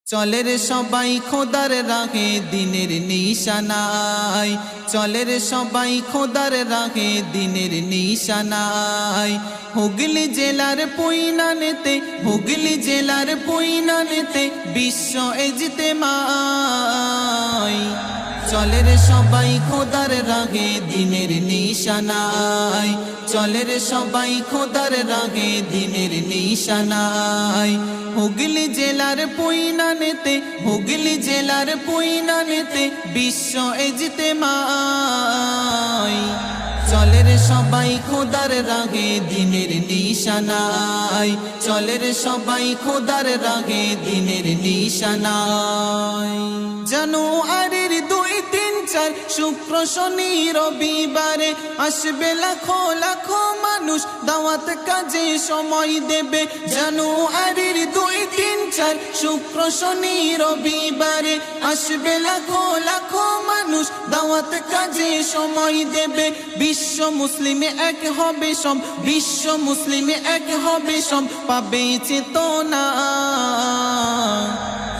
চলে রে সবাই খোদার রাহে দিনের নিশানায়, চলে রে সবাই খোদার রাহে দিনের নিশানায়। হুগলি জেলার পৈনানেতে, হুগলি জেলার পৈনানেতে বিশ্ব ইজতেমায়। চলে রে সবাই খোদার রাহে দিনের নিশানায়, চলে রে সবাই খোদার রাহে দিনের নিশানায়। হুগলি জেলার পৈনানেতে, হুগলি জেলার পৈনানেতে বিশ্ব ইজতেমায়। চলে রে সবাই খোদার রাহে দিনের নিশানায়, চলে রে সবাই খোদার রাহে দিনের নিশানায়। জানুয়ারির 2, 3, 4 শুক্র শনি রবিবারে আসবে লাখো লাখো মানুষ, দাওয়াত কাজে সময় দেবে। জানুয়ারির 2, 3, 4 শুক্র শনি রবিবারে আসবে লাখো লাখো মানুষ, দাওয়াত কাজে সময় দেবে। বিশ্ব মুসলিমে এক হবে সব, বিশ্ব মুসলিমে এক হবে সব, পাবে চেতনা।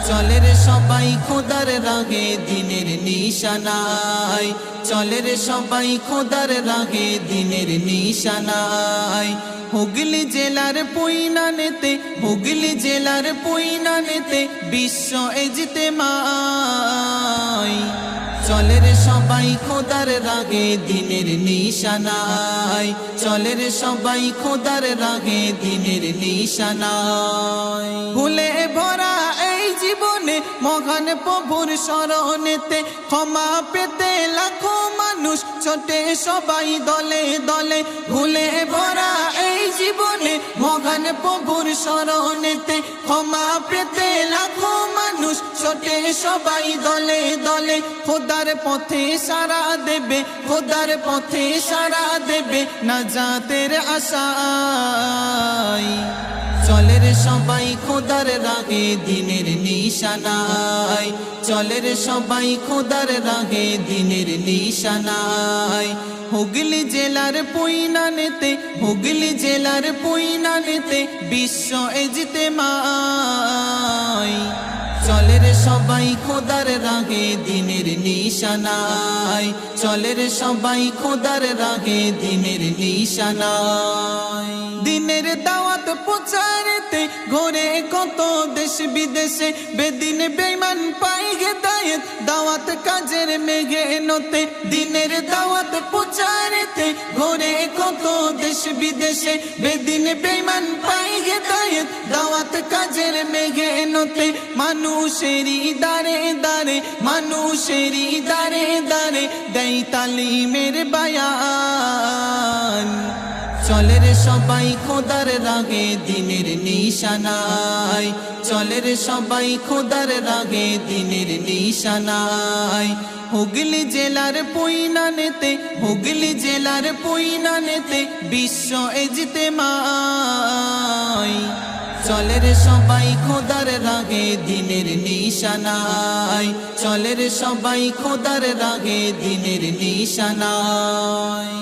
চলে রে সবাই খোদার রাহে দিনের নিশানায়, চলে রে সবাই খোদার রাহে দিনের নিশানায়। হুগলি জেলার পৈনানেতে, হুগলি জেলার পৈনানেতে বিশ্ব ইজতেমায়। চলে রে সবাই খোদার রাহে দিনের নিশানায়, চলে রে সবাই খোদার রাহে দিনের নিশানায়। ভুলে ভরা এই জীবনে মহান প্রভুর শরণেতে ক্ষমা পেতে লাখো মানুষ ছোটে সবাই দলে দলে। ভুলে ভরা এই জীবনে মহান প্রভুর শরণেতে ক্ষমা পেতে লাখো মানুষ ছোটে সবাই দলে দলে। খোদার পথে সারা দেবে, খোদার পথে সারা দেবে নাজাতের আশায়। চলে রে সবাই খোদার রাহে দিনের নিশানায়, চলে রে সবাই খোদার রাহে দিনের নিশানায়। হুগলি জেলার পৈনানেতে, হুগলি জেলার পৈনানেতে বিশ্ব ইজতেমায়। চলে রে সবাই খোদার রাহে দিনের নিশানায়, চলে রে সবাই খোদার রাহে দিনের নিশানায়। দিনের দাওয়াত প্রচারেতে ঘোরে কত দেশ বিদেশে, বেদিন বেঈমান পাই হেদায়েত দাওয়াত কাজের মেঘেনতে। দিনের দাওয়াত প্রচারেতে ঘোরে কত দেশ বিদেশে, বেদিন বেঈমান পাই হেদায়েত দাওয়াত কাজের মেঘেনতে। মানুষেরই দারে দারে, মানুষেরই দারে দারে দেয় তালিমের বায়ান। চলে রে সবাই খোদার রাহে দিনের নিশানায়, চলে রে সবাই খোদার রাহে দিনের নিশানায়। হুগলি জেলার পৈনানেতে, হুগলি জেলার পৈনানেতে বিশ্ব ইজতেমায়। চলে রে সবাই খোদার রাহে দিনের নিশানায়, চলে রে সবাই খোদার রাহে দিনের নিশানায়।